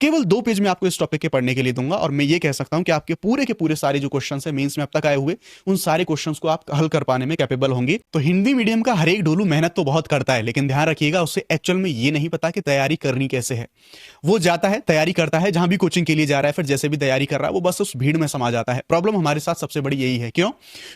केवल 2 पेज में आपको इस टॉपिक के पढ़ने के लिए दूंगा और मैं ये कह सकता हूं कि आपके पूरे के पूरे सारे जो क्वेश्चंस है मेंस में अब तक आए हुए उन सारे क्वेश्चंस को आप हल कर पाने में कैपेबल होंगे। तो हिंदी मीडियम का हर एक ढोलू मेहनत तो बहुत करता है, लेकिन ध्यान रखिएगा उससे एक्चुअल में ये नहीं पता कि तैयारी करनी कैसे है। वो जाता है तैयारी करता है, जहां भी कोचिंग के लिए जा रहा है, फिर जैसे भी तैयारी कर रहा है वो बस उस भीड़ में समा जाता है। प्रॉब्लम हमारे साथ सबसे बड़ी यही है। क्यों?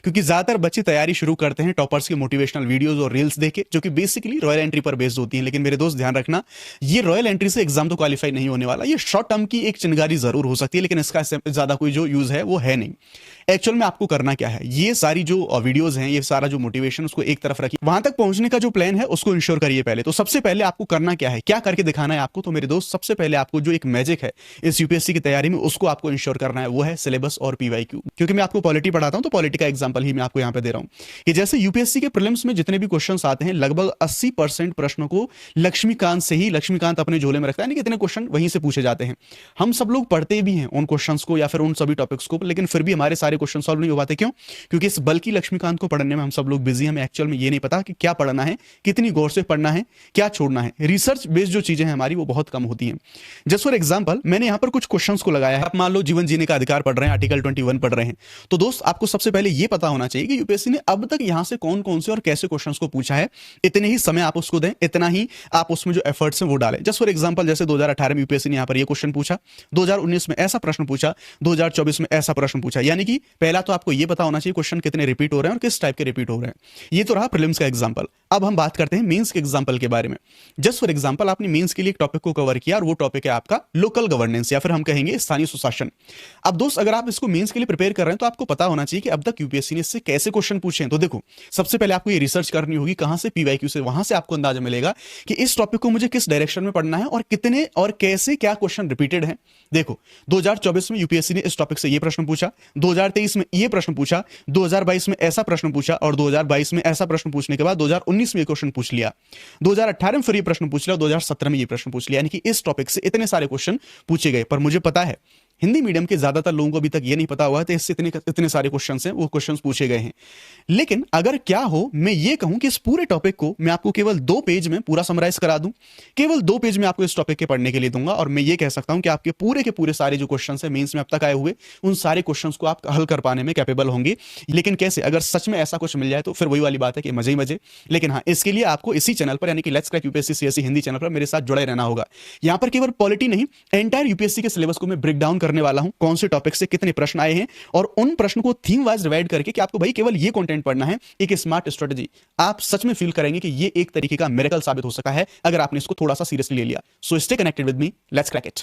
क्योंकि ज्यादातर बच्चे तैयारी शुरू करते हैं टॉपर्स के मोटिवेशनल वीडियोस और रील्स देखे, जो कि बेसिकली रॉयल एंट्री पर बेस्ड होती हैं। लेकिन मेरे दोस्त ध्यान रखना, ये रॉयल एंट्री से एग्जाम तो क्वालिफाई नहीं होने वाला। ये शॉर्ट टर्म की एक चिंगारी जरूर हो सकती है, लेकिन इसका ज्यादा कोई जो यूज है वो है नहीं। एक्चुअल में आपको करना क्या है, ये सारी जो वीडियोस हैं, ये सारा जो मोटिवेशन, उसको एक तरफ रखिए। वहां तक पहुंचने का जो प्लान है उसको इंश्योर करिए पहले। तो सबसे पहले आपको करना क्या है, क्या करके दिखाना है आपको? तो मेरे दोस्त सबसे पहले आपको जो एक मैजिक है इस यूपीएससी की तैयारी में, उसको आपको इंश्योर करना है, वो है सिलेबस और पीवाईक्यू। क्योंकि मैं आपको पॉलिटी पढ़ाता हूं तो पॉलिटी का एग्जांपल ही मैं आपको यहां पे दे रहा हूं कि जैसे यूपीएससी के प्रीलिम्स में जितने भी क्वेश्चंस आते हैं, लगभग 80% प्रश्नों को लक्ष्मीकांत अपने झोले में रखता है, यानी कि इतने क्वेश्चन वहीं से पूछे जाते हैं। हम सब लोग पढ़ते भी हैं उन क्वेश्चंस को या फिर उन सभी टॉपिक्स को, लेकिन फिर भी हमारे सारे क्वेश्चन सॉल्व नहीं हो पाते। क्यों? क्योंकि इस बल्कि लक्ष्मीकांत को पढ़ने में हम सब लोग बिजी हैं। हमें एक्चुअल में ये नहीं पता कि क्या पढ़ना है, कितनी गौर से पढ़ना है, क्या छोड़ना है। रिसर्च बेस्ड जो चीजें हैं हमारी वो बहुत कम होती हैं। जस्ट फॉर एग्जांपल मैंने यहां पर कुछ क्वेश्चंस को लगाया है। आप मान लो जीवन जीने का अधिकार पढ़ रहे हैं, आर्टिकल 21 पढ़ रहे हैं, तो दोस्त आपको सबसे पहले ये पता होना चाहिए कि यूपीएससी ने अब तक यहां से कौन कौन से और कैसे क्वेश्चंस को पूछा है। इतने ही समय आप उसको दें, इतना ही आप उसमें जो एफर्ट्स हैं वो डालें। जस्ट फॉर एग्जांपल जैसे 2018 में यूपीएससी ने यहां पर ये क्वेश्चन पूछा, 2019 में ऐसा प्रश्न पूछा, 2024 में ऐसा प्रश्न पूछा। यानी कि पहला तो आपको ये पता होना चाहिए क्वेश्चन कितने रिपीट हो रहे हैं और किस टाइप के रिपीट हो रहे हैं। ये तो रहा प्रीलिम्स का एग्जांपल। अब हम बात करते हैं मेंस के एग्जांपल के बारे में। जस्ट फॉर एग्जांपल आपने मेंस के लिए एक टॉपिक को कवर किया और वो टॉपिक है आपका लोकल गवर्नेंस या फिर हम कहेंगे स्थानीय सुशासन। अब दोस्त अगर आप इसको मेंस के लिए प्रिपेयर कर रहे हैं तो आपको पता होना चाहिए कि अब तक यूपीएससी ने इससे कैसे क्वेश्चन पूछे हैं। तो देखो, सबसे पहले आपको ये रिसर्च करनी होगी कहां से, पीवाईक्यू से। वहां से आपको अंदाजा मिलेगा कि इस टॉपिक को मुझे किस डायरेक्शन में पढ़ना है और कितने और कैसे क्या क्वेश्चन रिपीटेड है। देखो 2024 में यूपीएससी ने इस टॉपिक से ये प्रश्न पूछा, 2023 में ये प्रश्न पूछा, 2022 में ऐसा प्रश्न पूछा और 2022 में ऐसा प्रश्न पूछने के बाद 2019 में ये क्वेश्चन पूछ लिया, 2018 में फिर ये प्रश्न पूछ लिया, 2017 में ये प्रश्न पूछ लिया। यानी कि इस टॉपिक से इतने सारे क्वेश्चन पूछे गए। पर मुझे पता है हिंदी मीडियम के ज्यादातर लोगों को अभी तक ये नहीं पता हुआ है, तो इससे इतने सारे क्वेश्चंस हैं, वो क्वेश्चंस पूछे गए हैं। लेकिन अगर क्या हो मैं ये कहूं कि इस पूरे टॉपिक को मैं आपको केवल 2 पेज में पूरा समराइज करा दूं, केवल 2 पेज में आपको इस टॉपिक के पढ़ने के लिए दूंगा और मैं ये कह सकता हूं कि आपके पूरे के पूरे सारे जो क्वेश्चंस हैं मेंस में अब तक आए हुए, उन सारे क्वेश्चंस को आप हल कर पाने में कैपेबल होंगे। लेकिन कैसे? अगर सच में ऐसा कुछ मिल जाए तो फिर वही वाली बात है कि मजे ही मजे। लेकिन हाँ, इसके लिए आपको इसी चैनल पर यानी कि let's crack UPSC CSE Hindi channel पर मेरे साथ जुड़े रहना होगा। यहां पर केवल पॉलिटी नहीं, एंटायर यूपीएससी के सिलेबस को मैं ब्रेक डाउन करने वाला हूं, कौन से टॉपिक से कितने प्रश्न आए हैं और उन प्रश्न को थीम वाइज डिवाइड करके कि आपको भाई केवल ये कंटेंट पढ़ना है। एक स्मार्ट स्ट्रेटजी, आप सच में फील करेंगे कि ये एक तरीके का मिरेकल साबित हो सकता है अगर आपने इसको थोड़ा सा सीरियसली ले लिया। So stay connected with me, let's crack it.